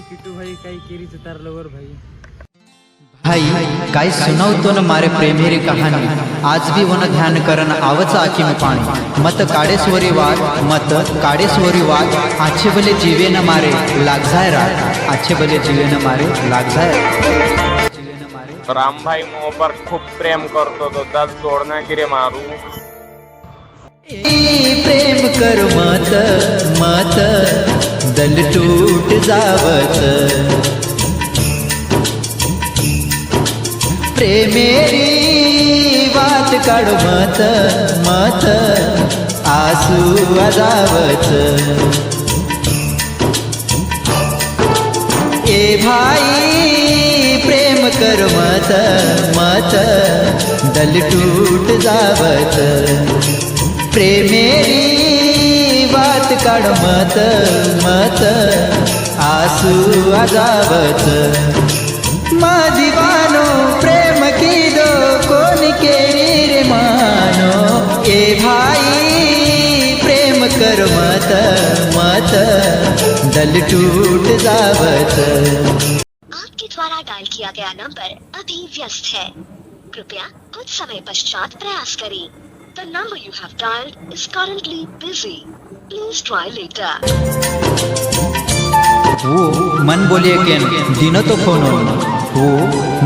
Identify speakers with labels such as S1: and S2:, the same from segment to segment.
S1: किट्टू भाई काही केरीच उतारल्यावर भाई
S2: भाई काय सुनावतो न मारे प्रेमेरी कहानी आज भी वन ध्यान करन आवच आखी में पाणी मत काडेश्वरी वाद मत काडेश्वरी वाद आछे भले जीवे न मारे लाग जाय रात आछे भले जीवे न मारे लाग जाय
S3: रामभाई मोह पर खूप प्रेम करतो तो दस तोड़ना गिरे मारू
S2: प्रेम कर मत मत दल टूट जावत प्रेमेरी बात काढ मत मत आसू आजावत ए भाई प्रेम कर मत मत दल टूट जावत प्रेमेरी बात काढ मत मत आसू आजावत दीवानो प्रेम की दो कौन केरी रे मानो ए भाई प्रेम कर मत मत दल टूट जावत।
S4: आपके द्वारा डायल किया गया नंबर अभी व्यस्त है, कृपया कुछ समय पश्चात प्रयास करें। The number you have dialed is currently busy. Please try later.
S2: वो मन बोलिए केन दिनो तो फोन वो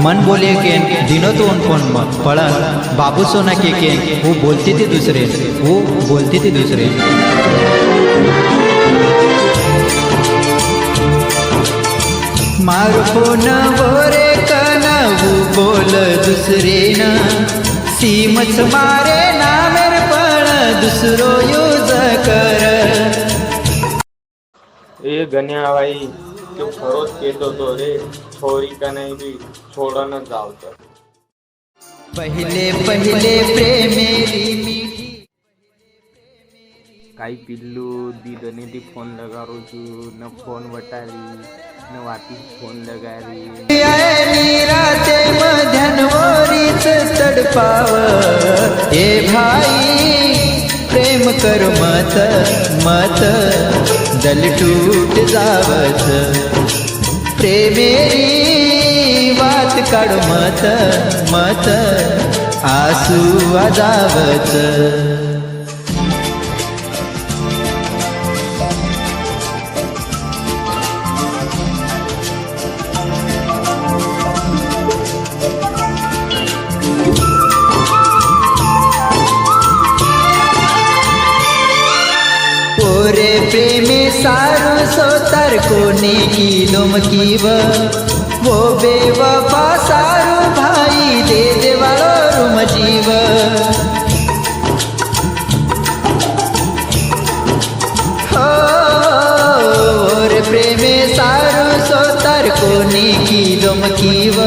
S2: मन बोलिए केन दिनो तो उन फोन पड़न बाबू सोना के केन वो बोलती थी दूसरे वो बोलती थी दूसरे मार फोन बोरे कना वो बोल दूसरे ना सीमच मारे ना मेरे पण दूसरो यूज कर
S3: ए गण्या भाई तू खरोच कहतो तो रे छोरी का नहीं भी छोड़ा न जाओ तर
S2: पहले पहले प्रेमेरी मीठी
S3: काही पिल्लू दीदने ती फोन लगा रोजू न फोन वटारी न वाटी फोन लगारी
S2: राते मध्यान्वरीच तडपाव ए भाई प्रेम कर मत मत दल टूट जावत प्रेमेरी बात काढ मत मत आसू आजावत। ओरे प्रेमे सारू सोतार कोने की लोमकीव वो बेवफा सारू भाई दे देवालो रुम जीव हो ओरे प्रेमे सारू सोतार कोने की लोमकीव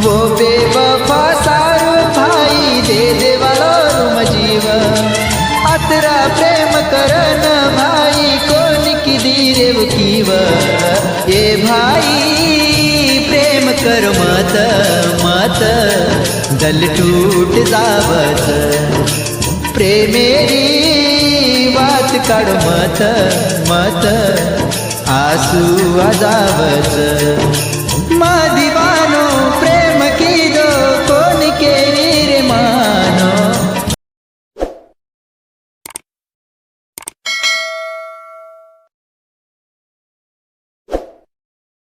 S2: वो बेवफा सारू भाई दे देवालो रुम जीव अतरा प्रेम करन भाई कोण की धीरेव कीव ए भाई प्रेम कर मत मत दल टूट जावत प्रेमेरी बात काढ मत मत आसू आजावत दीवानो